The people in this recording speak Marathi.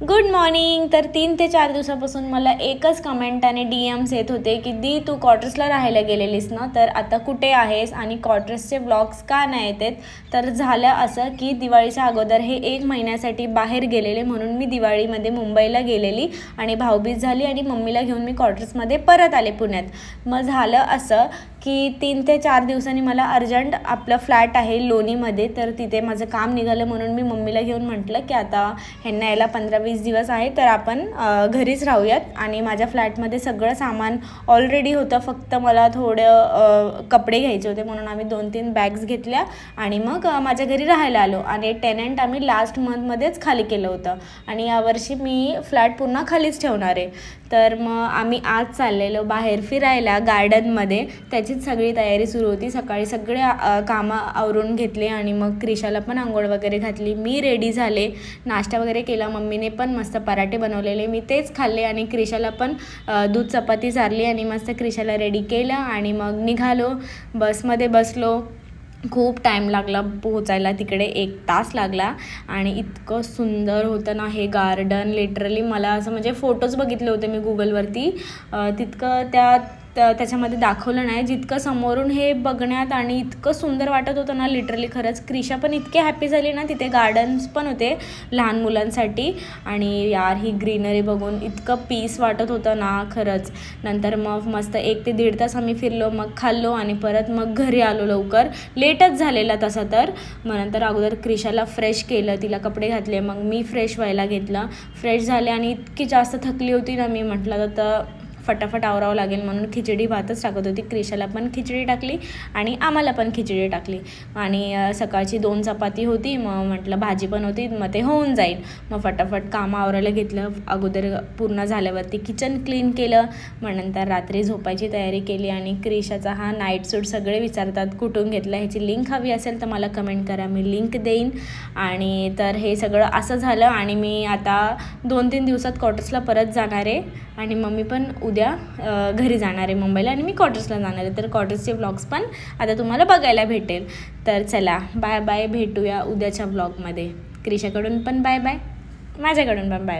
Good morning. तर 3 ते 4 दिवसापासून मला एकच कमेंट आणि DMs येत होते की दी तू क्वार्टर्सला राहायला गेलेलीस ना, तर आता कुठे आहेस आणि क्वार्टर्सचे व्लॉग्स का नाही येत आहेत. तर झालं असं की दिवाळीच्या अगोदर हे 1 महिन्यासाठी बाहेर गेलेले, म्हणून मी दिवाळीमध्ये मुंबईला गेलेली आणि भाऊबीज झाली आणि मम्मीला घेऊन मी क्वार्टर्समध्ये परत आले पुण्यात. मग झालं असं की 3 ते 4 दिवसांनी मला अर्जंट आपलं फ्लॅट आहे लोणीमध्ये, तर तिथे माझं काम निघालं म्हणून मी मम्मीला घेऊन म्हटलं की आता ह्यांना यायला 15-20 दिवस आहे, तर आपण घरीच राहूयात. आणि माझ्या फ्लॅटमध्ये सगळं सामान ऑलरेडी होतं, फक्त मला थोडं कपडे घ्यायचे होते म्हणून आम्ही 2-3 बॅग्स घेतल्या आणि मग माझ्या घरी राहायला आलो. आणि टेनंट आम्ही लास्ट मंथमध्येच खाली केलं होतं आणि यावर्षी मी फ्लॅट पुन्हा खालीच ठेवणार आहे. तर मग आम्ही आज चाललेलो बाहेर फिरायला गार्डनमध्ये, त्याचीच सगळी तयारी सुरू होती. सकाळी सगळे कामं आवरून घेतले आणि मग क्रिशाला पण आंघोळ वगैरे घातली. मी रेडी झाले, नाश्ता वगैरे केला. मम्मीने पण मस्त पराठे बनवलेले, मी तेच खाल्ले आणि क्रिशाला पण दूध चपाती चारली आणि मस्त क्रिशाला रेडी केलं आणि मग निघालो. बसमध्ये बसलो. खूप टाईम लागला पोहोचायला तिकडे, 1 तास लागला. आणि इतकं सुंदर होतं ना हे गार्डन, लिटरली मला असं म्हणजे फोटोज बघितले होते मी गुगलवरती, तितकं त्याच्यामध्ये दाखवलं नाही जितकं समोरून हे बघण्यात आणि इतकं सुंदर वाटत होतं ना. लिटरली खरंच क्रिशा पण इतकी हॅपी झाली ना. तिथे गार्डन्स पण होते लहान मुलांसाठी आणि यार ही ग्रीनरी बघून इतकं पीस वाटत होतं ना खरंच. नंतर मग मस्त 1 ते 1.5 तास आम्ही फिरलो, मग खाल्लो आणि परत मग घरी आलो लवकर. लेटच झालेला तसा तर. मग नंतर अगोदर क्रिशाला फ्रेश केलं, तिला कपडे घातले, मग मी फ्रेश व्हायला घेतलं. फ्रेश झाले आणि इतकी जास्त थकली होती ना मी, म्हटलं तर फटाफट आवरावं लागेल म्हणून खिचडी भातच टाकत होती. क्रिशाला पण खिचडी टाकली आणि आम्हाला पण खिचडी टाकली. आणि सकाळची 2 चपाती होती, मग म्हटलं भाजी पण होती, मग ते होऊन जाईल. मग फटाफट कामं आवरायला घेतलं. अगोदर पूर्ण झाल्यावरती किचन क्लीन केलं. मग नंतर रात्री झोपायची तयारी केली. आणि क्रिशाचा हा नाईट सूट सगळे विचारतात कुठून घेतला, ह्याची लिंक हवी असेल तर मला कमेंट करा, मी लिंक देईन. आणि तर हे सगळं असं झालं आणि मी आता 2-3 दिवसात क्वार्टर्सला परत जाणार आहे आणि मम्मी पण उद्या घरी जाणार आहे मुंबईला आणि मी क्वार्टर्सला जाणार आहे. तर क्वार्टर्सचे व्लॉग्स पण आता तुम्हाला बघायला भेटेल. तर चला बाय बाय, भेटूया उद्याच्या व्लॉगमध्ये. क्रिशाकडून पण बाय बाय, माझ्याकडून पण बाय.